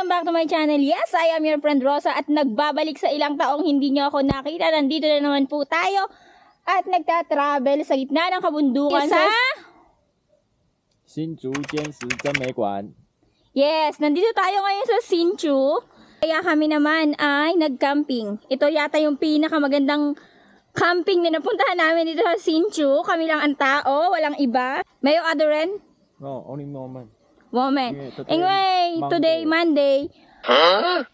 welcome back to my channel. Yes, I am your friend Rosa at nagbabalik sa ilang taong hindi nyo ako nakita. Nandito na naman po tayo at nagta-travel sa gitna ng kabundukan sa Hsinchu Jianshi Zhenmeiguan. Yes, nandito tayo ngayon sa Hsinchu. Kaya kami naman ay nag-camping. Ito yata yung pinakamagandang camping na napuntahan namin dito sa Hsinchu. Kami lang ang tao, walang iba. May other rin? No, only woman. Woman. Yeah, anyway, today Monday. Huh?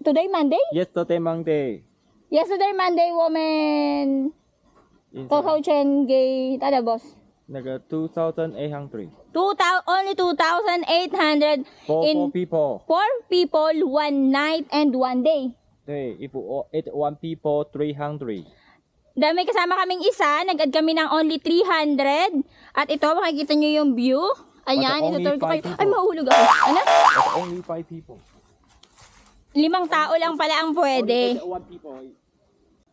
Today Monday? Yesterday Monday. Yesterday Monday, woman. 多少钱给大家 boss？ 那个2,800. Only 2,800 For people. 4 people, 1 night and 1 day. 对 if one people 300. Dami kasama kaming isa, nag-add kami ng only 300. At ito, makikita nyo yung view. Ayan, itutur ko kayo. Ay, mahulog ako. Ano? But only 5 people. 5 tao lang pala ang pwede.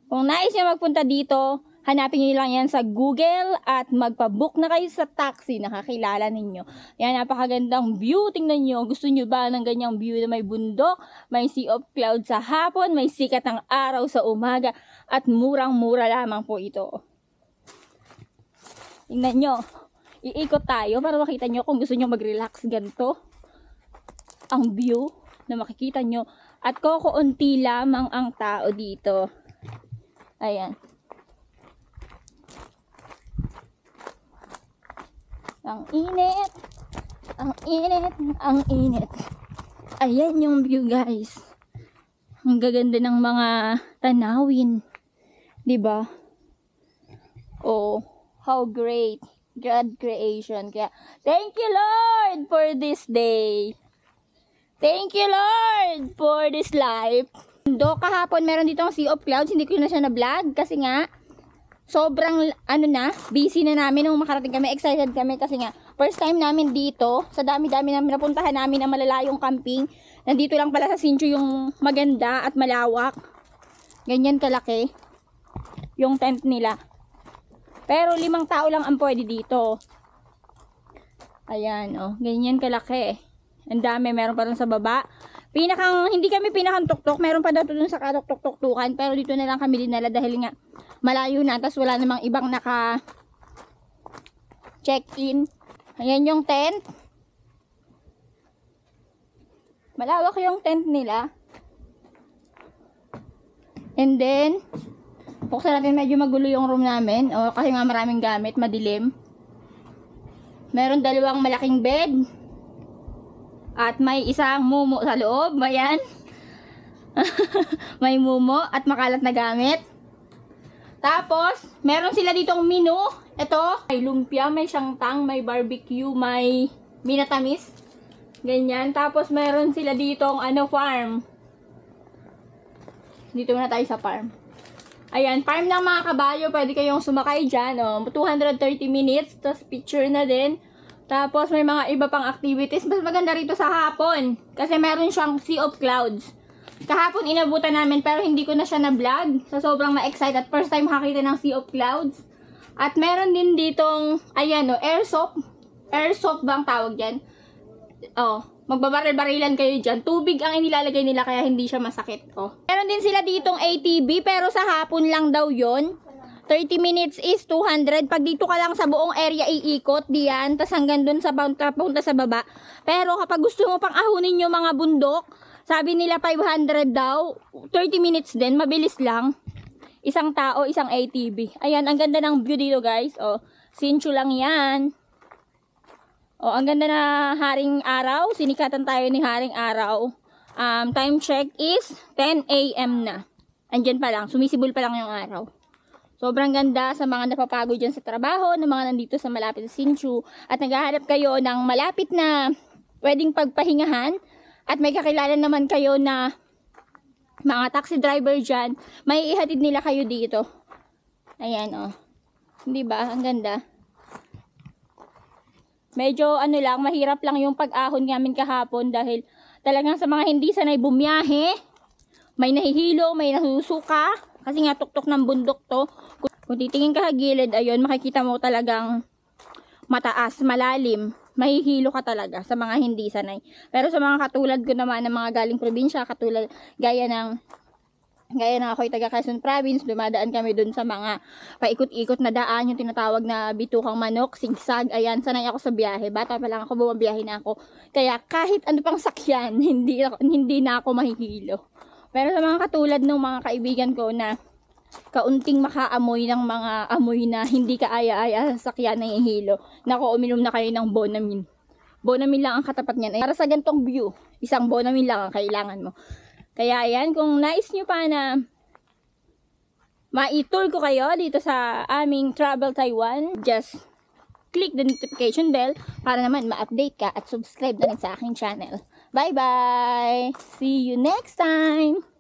Kung nais nyo magpunta dito, hanapin nyo lang yan sa Google at magpa-book na kayo sa taxi na kakilala ninyo. Yan, napakagandang view. Tingnan nyo, gusto nyo ba ng ganyang view na may bundok, may sea of clouds sa hapon, may sikat ng araw sa umaga, at murang-mura lamang po ito. Tingnan nyo, iikot tayo para makita nyo kung gusto nyo mag-relax ganito. Ang view na makikita nyo. At kokounti lamang ang tao dito. Ayan. Ang init. Ang init. Ang init. Ayan yung view, guys. Ang gaganda ng mga tanawin. Diba? Oh, how great. God creation. Kaya, thank you, Lord, for this day. Thank you, Lord, for this life. Kahapon meron dito ang Sea of Clouds. Hindi ko na siya na-vlog kasi nga sobrang busy na namin nung makarating kami. Excited kami kasi nga first time namin dito. Sa dami-dami namin napuntahan namin na malalayong camping. Nandito lang pala sa Hsinchu yung maganda at malawak. Ganyan kalaki yung tent nila. Pero 5 tao lang ang pwede dito. Ayan, oh, ganyan kalaki. Ang dami, meron pa rin sa baba. Hindi kami pinakang tuktok, meron pa daw dun sa katok-tok-tuktukan, pero dito na lang kami dinala dahil nga malayo na, tas wala namang ibang naka check-in. Ayan yung tent. Malawak yung tent nila. And then buksan natin, medyo magulo yung room namin. O, kasi nga maraming gamit, madilim. Meron 2 malaking bed. At may isang mumo sa loob. Ayan. May mumo at makalat na gamit. Tapos, meron sila ditong menu. Ito, may lumpia, may sangtang, may barbecue, may minatamis. Ganyan. Tapos, meron sila ditong farm. Dito muna tayo sa farm. Ayan, farm ng mga kabayo, pwede kayong sumakay dyan, 230 minutes, tapos picture na din. Tapos may mga iba pang activities. Mas maganda rito sa hapon, kasi meron siyang Sea of Clouds. Kahapon inabutan namin, pero hindi ko na siya na-vlog. So sobrang ma-excite at first time makita ng Sea of Clouds. At meron din ditong, ayan airsoft. Airsoft bang tawag dyan? Magbabaril-barilan kayo dyan. Tubig ang inilalagay nila kaya hindi siya masakit. Meron din sila ditong ATV pero sa hapon lang daw yon. 30 minutes is 200. Pag dito ka lang sa buong area iikot diyan, tas hanggang dun sa punta sa baba. Pero kapag gusto mo pang ahunin yung mga bundok, sabi nila 500 daw. 30 minutes din, mabilis lang. Isang tao, isang ATV. Ayan, ang ganda ng view dito, guys. Hsinchu lang yan. Ang ganda na haring araw. Sinikatan tayo ni haring araw. Time check is 10 AM na. Andyan pa lang. Sumisibol pa lang yung araw. Sobrang ganda sa mga napapagod dyan sa trabaho, ng mga nandito sa malapit sa Hsinchu. At naghahanap kayo ng malapit na pwedeng pagpahingahan. At may kakilala naman kayo na mga taxi driver dyan. May ihatid nila kayo dito. Ayan, Hindi ba? Ang ganda. Medyo mahirap lang yung pag-ahon namin kahapon dahil talagang sa mga hindi sanay bumiyahe, may nahihilo, may nasusuka, kasi nga tuktok ng bundok to. Kung titingin ka sa gilid, ayun, makikita mo talagang mataas, malalim. mahihilo ka talaga sa mga hindi sanay. Pero sa mga katulad ko naman ng mga galing probinsya, katulad gaya ng ako'y taga Quezon Province, dumadaan kami dun sa mga paikot-ikot na daan, yung tinatawag na bitukang manok, sigsag, ayan, sanay ako sa biyahe. Bata pa lang ako, bumabiyahe na ako. Kaya kahit ano pang sakyan, hindi na ako mahihilo. Pero sa mga katulad ng mga kaibigan ko na kaunting makaamoy ng mga amoy na hindi ka aya-aya sa sakyan na hihilo, nako, uminom na kayo ng Bonamine. Bonamine lang ang katapat niyan. Para sa gantong view, isang Bonamine lang ang kailangan mo. Kaya ayan, kung nais nyo pa na ma-tour ko kayo dito sa aming Travel Taiwan, just click the notification bell para naman ma-update ka at subscribe na rin sa aking channel. Bye-bye! See you next time!